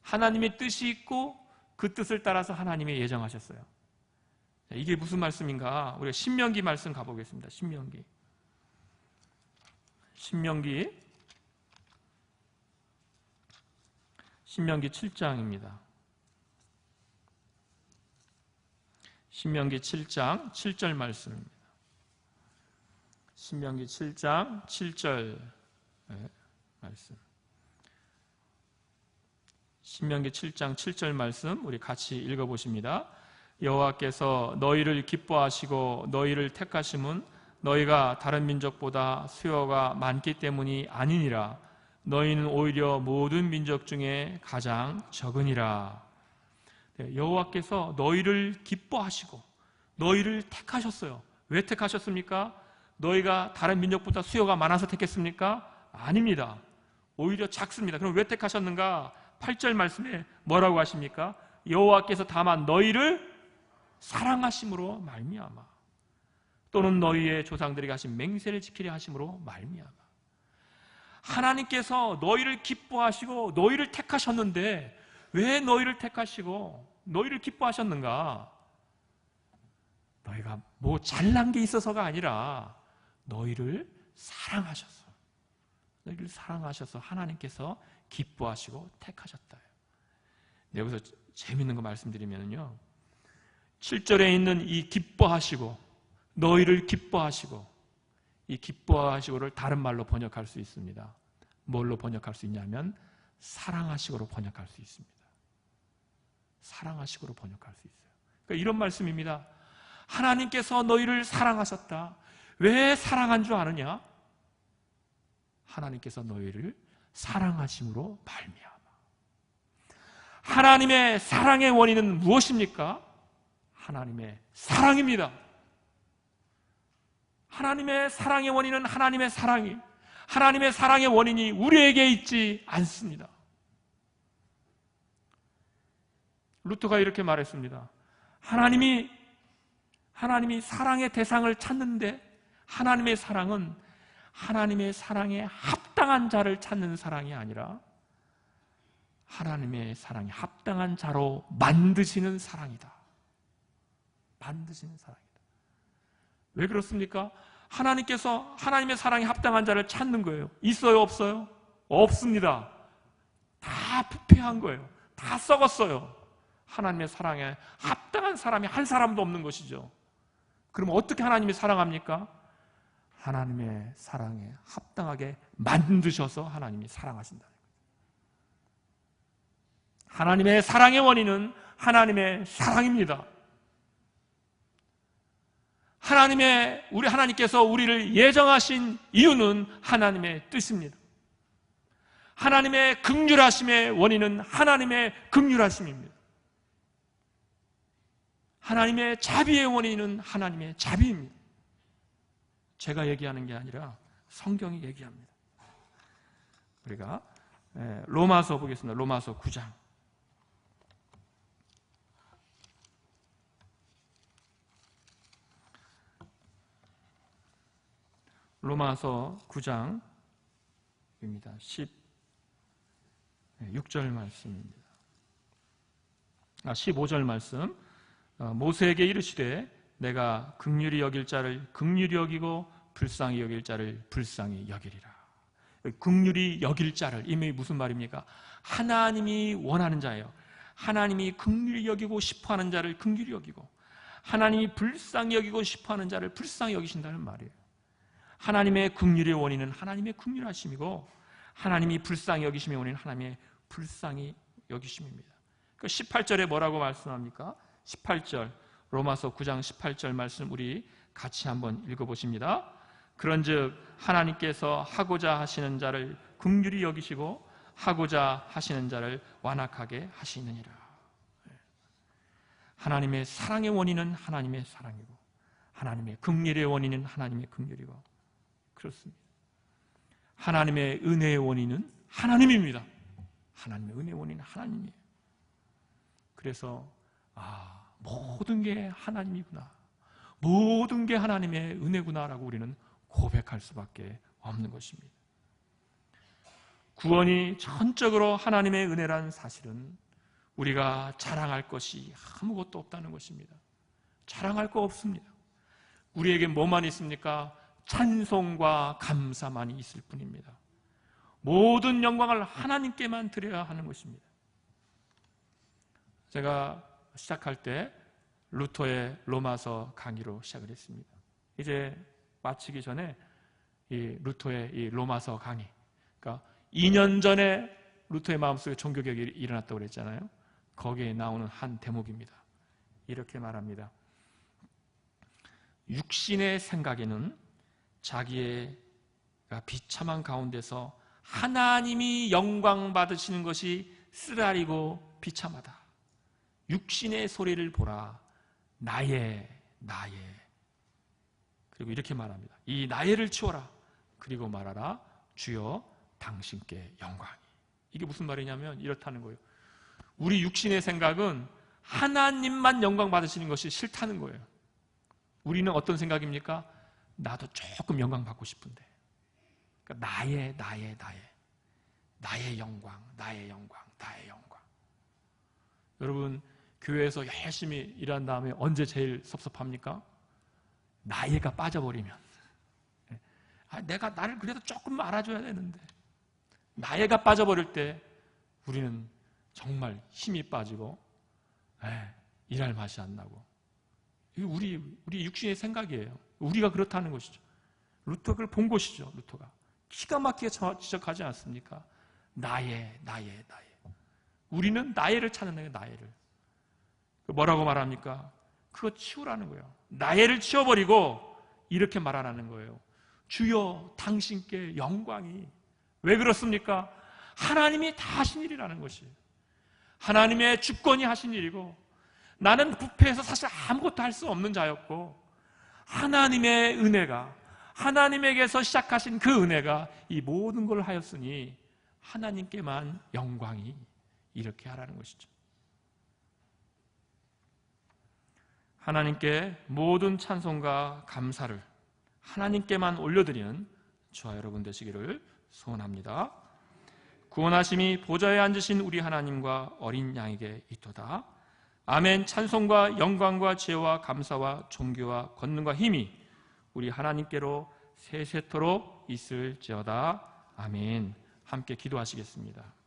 하나님의 뜻이 있고 그 뜻을 따라서 하나님이 예정하셨어요. 이게 무슨 말씀인가? 우리가 신명기 말씀 가보겠습니다. 신명기 7장입니다. 신명기 7장 7절 말씀입니다. 신명기 7장 7절 말씀. 신명기 7장 7절 말씀 우리 같이 읽어보십니다. 여호와께서 너희를 기뻐하시고 너희를 택하심은 너희가 다른 민족보다 수요가 많기 때문이 아니니라. 너희는 오히려 모든 민족 중에 가장 적으니라. 여호와께서 너희를 기뻐하시고 너희를 택하셨어요. 왜 택하셨습니까? 너희가 다른 민족보다 수요가 많아서 택했습니까? 아닙니다. 오히려 작습니다. 그럼 왜 택하셨는가? 8절 말씀에 뭐라고 하십니까? 여호와께서 다만 너희를 사랑하심으로 말미암아 또는 너희의 조상들에게 하신 맹세를 지키려 하심으로 말미암아. 하나님께서 너희를 기뻐하시고 너희를 택하셨는데 왜 너희를 택하시고 너희를 기뻐하셨는가? 너희가 뭐 잘난 게 있어서가 아니라 너희를 사랑하셔서, 너희를 사랑하셔서 하나님께서 기뻐하시고 택하셨다. 여기서 재밌는 거 말씀드리면요, 7절에 있는 이 기뻐하시고 너희를 기뻐하시고, 이 기뻐하시고를 다른 말로 번역할 수 있습니다. 뭘로 번역할 수 있냐면 사랑하시고로 번역할 수 있습니다. 사랑하시고로 번역할 수 있어요. 그러니까 이런 말씀입니다. 하나님께서 너희를 사랑하셨다. 왜 사랑한 줄 아느냐? 하나님께서 너희를 사랑하심으로 말미암아. 하나님의 사랑의 원인은 무엇입니까? 하나님의 사랑입니다. 하나님의 사랑의 원인은 하나님의 사랑이, 하나님의 사랑의 원인이 우리에게 있지 않습니다. 루터가 이렇게 말했습니다. 하나님이 사랑의 대상을 찾는데 하나님의 사랑은 하나님의 사랑에 합당한 자를 찾는 사랑이 아니라 하나님의 사랑에 합당한 자로 만드시는 사랑이다. 만드시는 사랑이다. 왜 그렇습니까? 하나님께서 하나님의 사랑에 합당한 자를 찾는 거예요. 있어요? 없어요? 없습니다. 다 부패한 거예요. 다 썩었어요. 하나님의 사랑에 합당한 사람이 한 사람도 없는 것이죠. 그럼 어떻게 하나님이 사랑합니까? 하나님의 사랑에 합당하게 만드셔서 하나님이 사랑하신다는 거예요. 하나님의 사랑의 원인은 하나님의 사랑입니다. 하나님께서 우리를 예정하신 이유는 하나님의 뜻입니다. 하나님의 긍휼하심의 원인은 하나님의 긍휼하심입니다. 하나님의 자비의 원인은 하나님의 자비입니다. 제가 얘기하는 게 아니라 성경이 얘기합니다. 우리가 로마서 보겠습니다. 로마서 9장. 로마서 9장입니다. 16절 말씀입니다. 15절 말씀, 모세에게 이르시되 내가 긍휼히 여길 자를 긍휼히 여기고 불쌍히 여길 자를 불쌍히 여기리라. 긍휼히 여길 자를, 이미 무슨 말입니까? 하나님이 원하는 자예요. 하나님이 긍휼히 여기고 싶어하는 자를 긍휼히 여기고, 하나님이 불쌍히 여기고 싶어하는 자를 불쌍히 여기신다는 말이에요. 하나님의 긍휼의 원인은 하나님의 긍휼하심이고, 하나님이 불쌍히 여기심의 원인은 하나님의 불쌍히 여기심입니다. 18절에 뭐라고 말씀합니까? 18절, 로마서 9장 18절 말씀 우리 같이 한번 읽어보십니다. 그런즉 하나님께서 하고자 하시는 자를 긍휼히 여기시고 하고자 하시는 자를 완악하게 하시느니라. 하나님의 사랑의 원인은 하나님의 사랑이고, 하나님의 긍휼의 원인은 하나님의 긍휼이고, 그렇습니다. 하나님의 은혜의 원인은 하나님입니다. 하나님의 은혜의 원인은 하나님이에요. 그래서 모든 게 하나님이구나, 모든 게 하나님의 은혜구나라고 우리는 고백할 수밖에 없는 것입니다. 구원이 전적으로 하나님의 은혜라는 사실은 우리가 자랑할 것이 아무것도 없다는 것입니다. 자랑할 거 없습니다. 우리에게 뭐만 있습니까? 찬송과 감사만이 있을 뿐입니다. 모든 영광을 하나님께만 드려야 하는 것입니다. 제가 시작할 때 루터의 로마서 강의로 시작을 했습니다. 이제 마치기 전에 이 루터의 이 로마서 강의, 그러니까 2년 전에 루터의 마음속에 종교개혁이 일어났다고 그랬잖아요. 거기에 나오는 한 대목입니다. 이렇게 말합니다. 육신의 생각에는 자기가 비참한 가운데서 하나님이 영광 받으시는 것이 쓰라리고 비참하다. 육신의 소리를 보라. 나의. 그리고 이렇게 말합니다. 이 나의를 치워라. 그리고 말하라. 주여 당신께 영광이. 이게 무슨 말이냐면 이렇다는 거예요. 우리 육신의 생각은 하나님만 영광 받으시는 것이 싫다는 거예요. 우리는 어떤 생각입니까? 나도 조금 영광 받고 싶은데. 그러니까 나의 영광. 여러분, 교회에서 열심히 일한 다음에 언제 제일 섭섭합니까? 나의가 빠져버리면. 내가 나를 그래도 조금 알아줘야 되는데. 나의가 빠져버릴 때 우리는 정말 힘이 빠지고 일할 맛이 안 나고. 이게 우리 육신의 생각이에요. 우리가 그렇다는 것이죠. 루터가 그걸 본 것이죠. 루터가 기가 막히게 지적하지 않습니까? 나의. 우리는 나의를 찾는 거예요. 나의를. 뭐라고 말합니까? 그거 치우라는 거예요. 나의를 치워버리고 이렇게 말하라는 거예요. 주여 당신께 영광이. 왜 그렇습니까? 하나님이 다 하신 일이라는 것이에요. 하나님의 주권이 하신 일이고, 나는 부패해서 사실 아무것도 할 수 없는 자였고, 하나님의 은혜가, 하나님에게서 시작하신 그 은혜가 이 모든 걸 하였으니 하나님께만 영광이. 이렇게 하라는 것이죠. 하나님께 모든 찬송과 감사를 하나님께만 올려드리는 저와 여러분 되시기를 소원합니다. 구원하심이 보좌에 앉으신 우리 하나님과 어린 양에게 있도다. 아멘. 찬송과 영광과 지혜와 감사와 존귀와 권능과 힘이 우리 하나님께로 세세토록 있을지어다. 아멘. 함께 기도하시겠습니다.